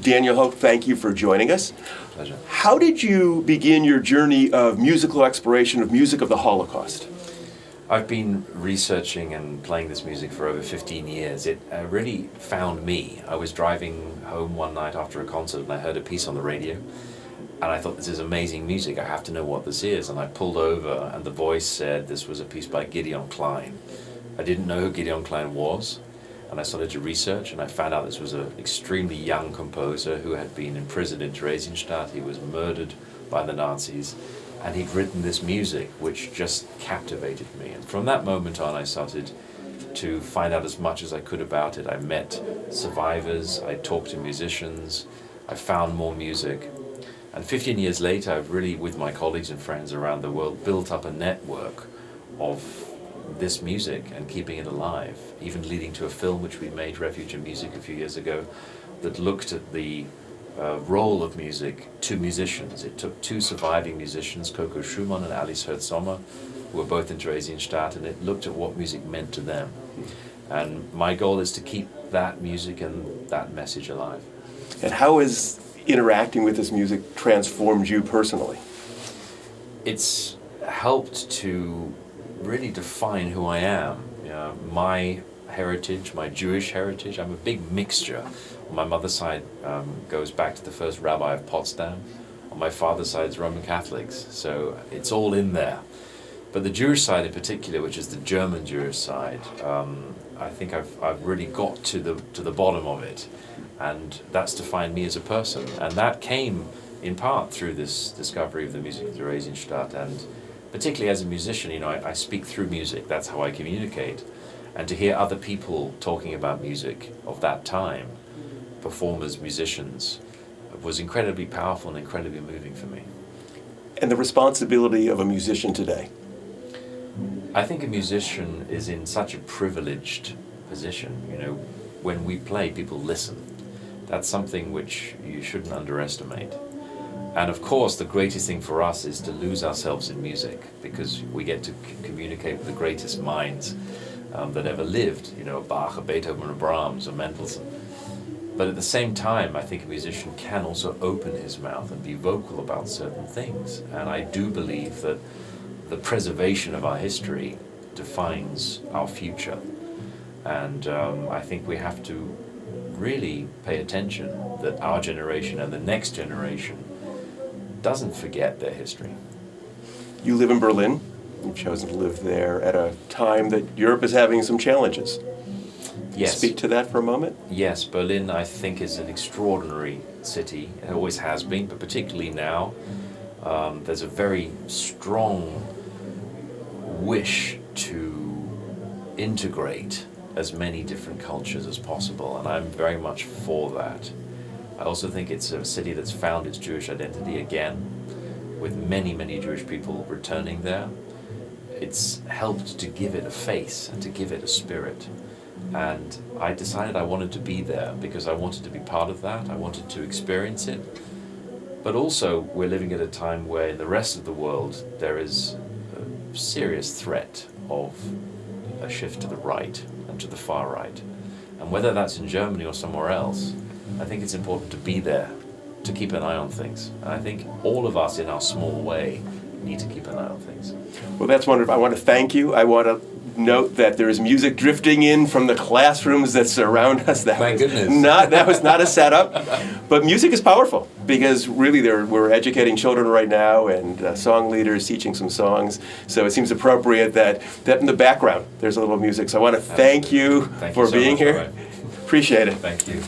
Daniel Hoke, thank you for joining us. Pleasure. How did you begin your journey of musical exploration of music of the Holocaust? I've been researching and playing this music for over 15 years. It really found me. I was driving home one night after a concert and I heard a piece on the radio and I thought, this is amazing music, I have to know what this is. And I pulled over and the voice said this was a piece by Gideon Klein. I didn't know who Gideon Klein was, and I started to research and I found out this was an extremely young composer who had been imprisoned in Theresienstadt. He was murdered by the Nazis. And he'd written this music which just captivated me. And from that moment on, I started to find out as much as I could about it. I met survivors, I talked to musicians, I found more music. And 15 years later, I've really, with my colleagues and friends around the world, built up a network of this music and keeping it alive, even leading to a film which we made, Refuge in Music, a few years ago, that looked at the role of music to musicians. It took two surviving musicians, Coco Schumann and Alice Herz-Sommer, who were both in Theresienstadt, and it looked at what music meant to them. And my goal is to keep that music and that message alive. And how has interacting with this music transformed you personally? It's helped to really define who I am. My heritage, my Jewish heritage, I'm a big mixture. On my mother's side goes back to the first rabbi of Potsdam. On my father's side is Roman Catholics, so it's all in there. But the Jewish side in particular, which is the German Jewish side, I think I've really got to the bottom of it, and that's defined me as a person. And that came in part through this discovery of the music of Theresienstadt, and particularly as a musician, I speak through music. That's how I communicate. And to hear other people talking about music of that time, performers, musicians, was incredibly powerful and incredibly moving for me. And the responsibility of a musician today? I think a musician is in such a privileged position. When we play, people listen. That's something which you shouldn't underestimate. And of course, the greatest thing for us is to lose ourselves in music, because we get to communicate with the greatest minds that ever lived, a Bach, a Beethoven, a Brahms, a Mendelssohn. But at the same time, I think a musician can also open his mouth and be vocal about certain things. And I do believe that the preservation of our history defines our future. And I think we have to really pay attention that our generation and the next generation doesn't forget their history. You live in Berlin. You've chosen to live there at a time that Europe is having some challenges. Yes. Speak to that for a moment. Yes, Berlin, I think, is an extraordinary city. It always has been, but particularly now. There's a very strong wish to integrate as many different cultures as possible, and I'm very much for that. I also think it's a city that's found its Jewish identity again, with many, many Jewish people returning there. It's helped to give it a face and to give it a spirit. And I decided I wanted to be there because I wanted to be part of that. I wanted to experience it. But also, we're living at a time where in the rest of the world there is a serious threat of a shift to the right and to the far right. And whether that's in Germany or somewhere else, I think it's important to be there, to keep an eye on things. And I think all of us in our small way need to keep an eye on things. Well, that's wonderful. I want to thank you. I want to note that there is music drifting in from the classrooms that surround us. That was not a setup. But music is powerful because really we're educating children right now and song leaders teaching some songs. So it seems appropriate that in the background there's a little music. So I want to thank you for being here. Right. Appreciate it. Thank you.